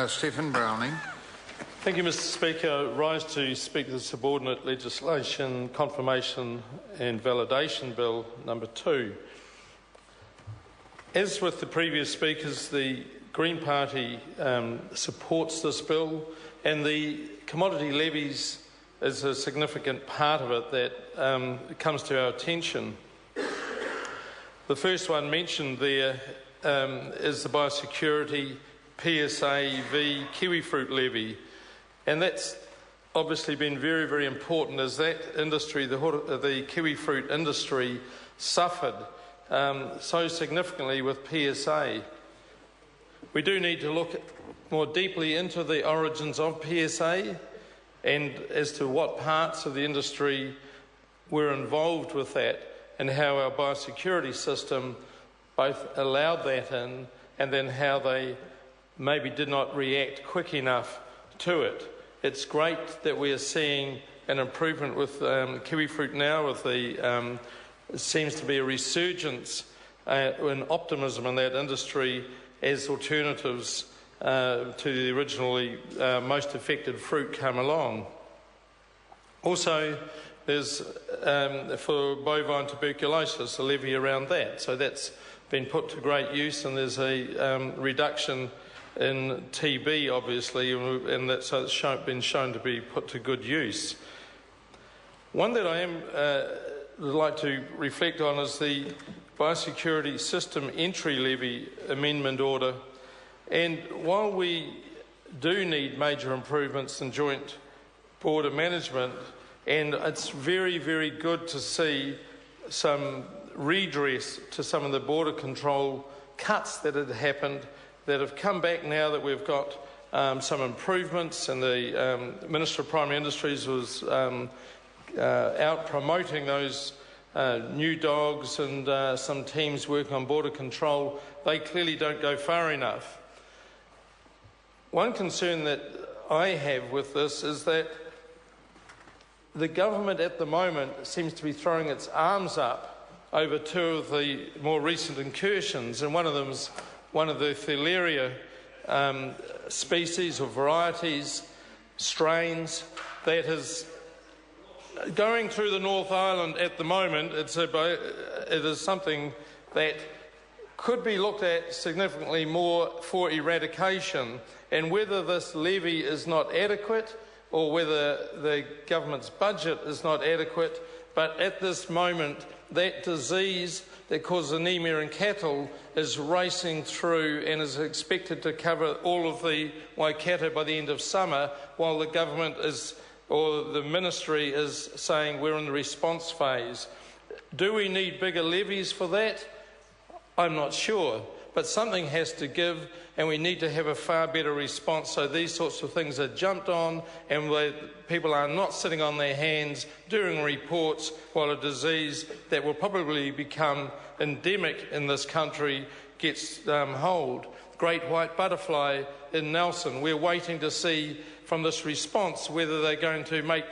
Stephen Browning. Thank you, Mr Speaker. I rise to speak to the Subordinate Legislation Confirmation and Validation Bill number 2. As with the previous speakers, the Green Party supports this bill, and the commodity levies is a significant part of it that comes to our attention. The first one mentioned there is the biosecurity PSA v kiwifruit levy, and that's obviously been very, very important as that industry, the kiwifruit industry, suffered so significantly with PSA. We do need to look more deeply into the origins of PSA and as to what parts of the industry were involved with that and how our biosecurity system both allowed that in and then how they maybe did not react quick enough to it. It's great that we are seeing an improvement with kiwifruit now, with the it seems to be a resurgence in optimism in that industry as alternatives to the originally most affected fruit come along. Also, there's for bovine tuberculosis, a levy around that. So that's been put to great use, and there's a reduction in TB, obviously, and that's so it's been shown to be put to good use. One that I would like to reflect on is the Biosecurity System Entry Levy Amendment Order. And while we do need major improvements in joint border management, and it's very, very good to see some redress to some of the border control cuts that had happened, that have come back now that we've got some improvements, and the Minister of Primary Industries was out promoting those new dogs and some teams working on border control. They clearly don't go far enough. One concern that I have with this is that the government at the moment seems to be throwing its arms up over two of the more recent incursions, and one of them's one of the Theileria species or varieties, strains, that is going through the North Island at the moment. It is something that could be looked at significantly more for eradication, and whether this levy is not adequate or whether the government's budget is not adequate, but at this moment that disease that causes anemia in cattle is racing through and is expected to cover all of the Waikato by the end of summer, while the government is, or the ministry is saying we're in the response phase. Do we need bigger levies for that? I'm not sure, but something has to give, and we need to have a far better response so these sorts of things are jumped on and people are not sitting on their hands doing reports while a disease that will probably become endemic in this country gets hold. Great white butterfly in Nelson, we're waiting to see from this response whether they're going to make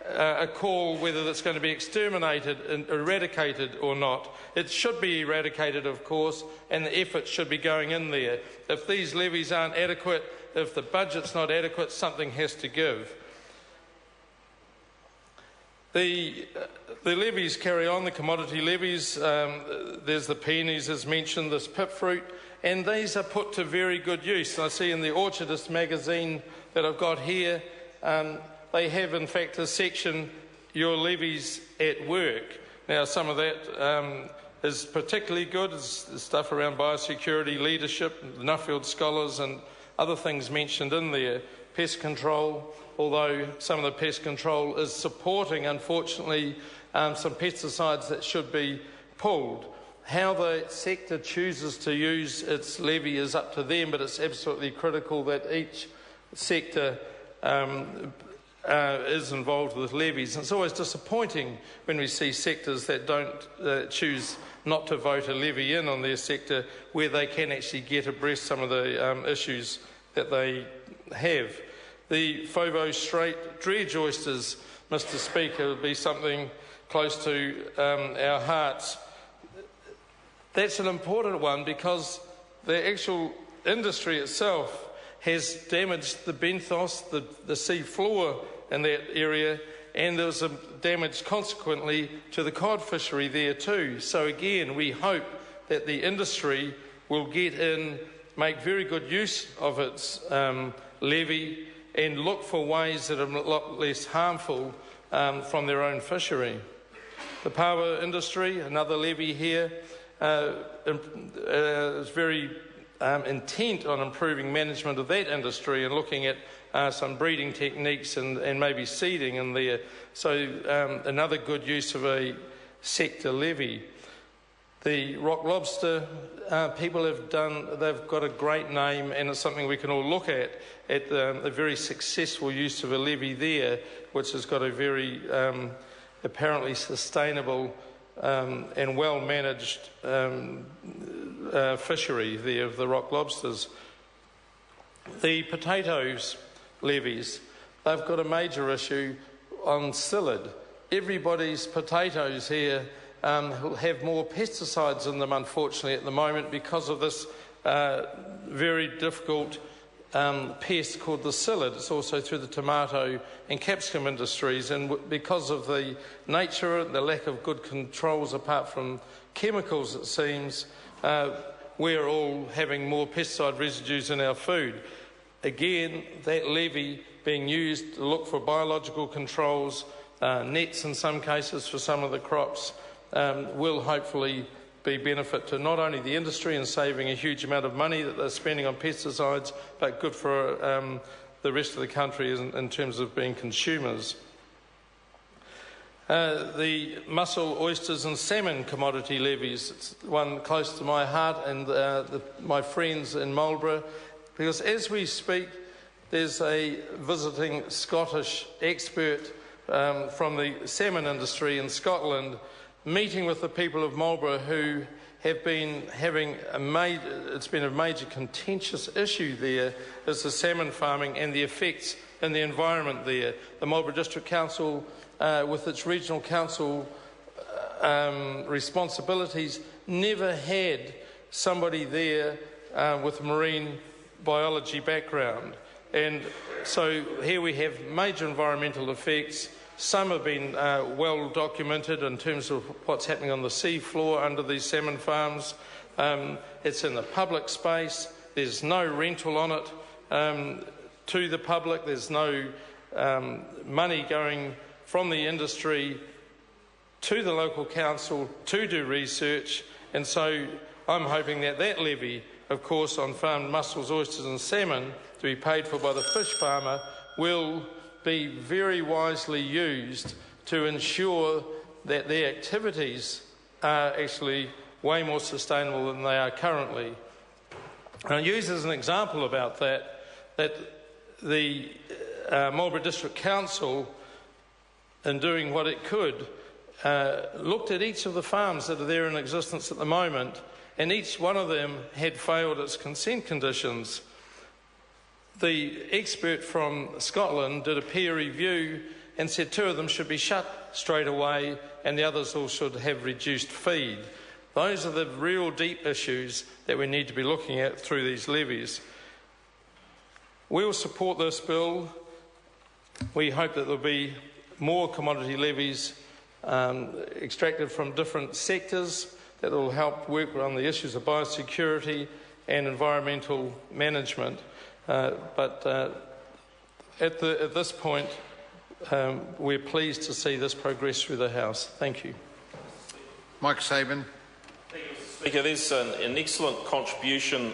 a call whether that's going to be exterminated and eradicated or not. It should be eradicated, of course, and the effort should be going in there. If these levies aren't adequate, if the budget's not adequate, something has to give. The levies carry on, the commodity levies. There's the peonies, as mentioned, this pip fruit, and these are put to very good use. I see in the Orchardist magazine that I've got here, they have, in fact, a section, Your Levies at Work. Now, some of that is particularly good. It's stuff around biosecurity, leadership, the Nuffield Scholars and other things mentioned in there. Pest control, although some of the pest control is supporting, unfortunately, some pesticides that should be pulled. How the sector chooses to use its levy is up to them, but it's absolutely critical that each sector is involved with levies. And it's always disappointing when we see sectors that don't choose not to vote a levy in on their sector where they can actually get abreast some of the issues that they have. The Fovo Strait dredge oysters, Mr Speaker, would be something close to our hearts. That's an important one because the actual industry itself has damaged the benthos, the sea floor in that area, and there was a damage consequently to the cod fishery there too. So again, we hope that the industry will get in, make very good use of its levy, and look for ways that are a lot less harmful from their own fishery. The power industry, another levy here, is very intent on improving management of that industry and looking at some breeding techniques and maybe seeding in there. So another good use of a sector levy. The rock lobster people they've got a great name, and it's something we can all look at the very successful use of a levy there, which has got a very apparently sustainable and well-managed fishery there of the rock lobsters. The potatoes levies, they've got a major issue on psyllid. Everybody's potatoes here have more pesticides in them, unfortunately, at the moment because of this very difficult pest called the psyllid. It's also through the tomato and capsicum industries, and because of the nature, the lack of good controls apart from chemicals, it seems, we're all having more pesticide residues in our food. Again, that levy being used to look for biological controls, nets in some cases for some of the crops, will hopefully be benefit to not only the industry in saving a huge amount of money that they're spending on pesticides, but good for the rest of the country in terms of being consumers. The mussel, oysters and salmon commodity levies, it's one close to my heart and my friends in Marlborough, because as we speak there's a visiting Scottish expert from the salmon industry in Scotland meeting with the people of Marlborough who have been having it's been a major contentious issue there is the salmon farming and the effects in the environment there. The Marlborough District Council, with its regional council responsibilities, never had somebody there with a marine biology background. And so here we have major environmental effects. Some have been well documented in terms of what's happening on the sea floor under these salmon farms. It's in the public space. There's no rental on it to the public. There's no money going from the industry to the local council to do research. And so I'm hoping that that levy, of course, on farmed mussels, oysters and salmon to be paid for by the fish farmer will be very wisely used to ensure that their activities are actually way more sustainable than they are currently. And I use as an example about that the Marlborough District Council, in doing what it could, looked at each of the farms that are there in existence at the moment, and each one of them had failed its consent conditions. The expert from Scotland did a peer review and said 2 of them should be shut straight away and the others all should have reduced feed. Those are the real deep issues that we need to be looking at through these levies. We will support this bill. We hope that there will be more commodity levies extracted from different sectors that will help work on the issues of biosecurity and environmental management. But at this point, we're pleased to see this progress through the House. Thank you. Mike Sabin. Thank you, Mr. Speaker. There's an excellent contribution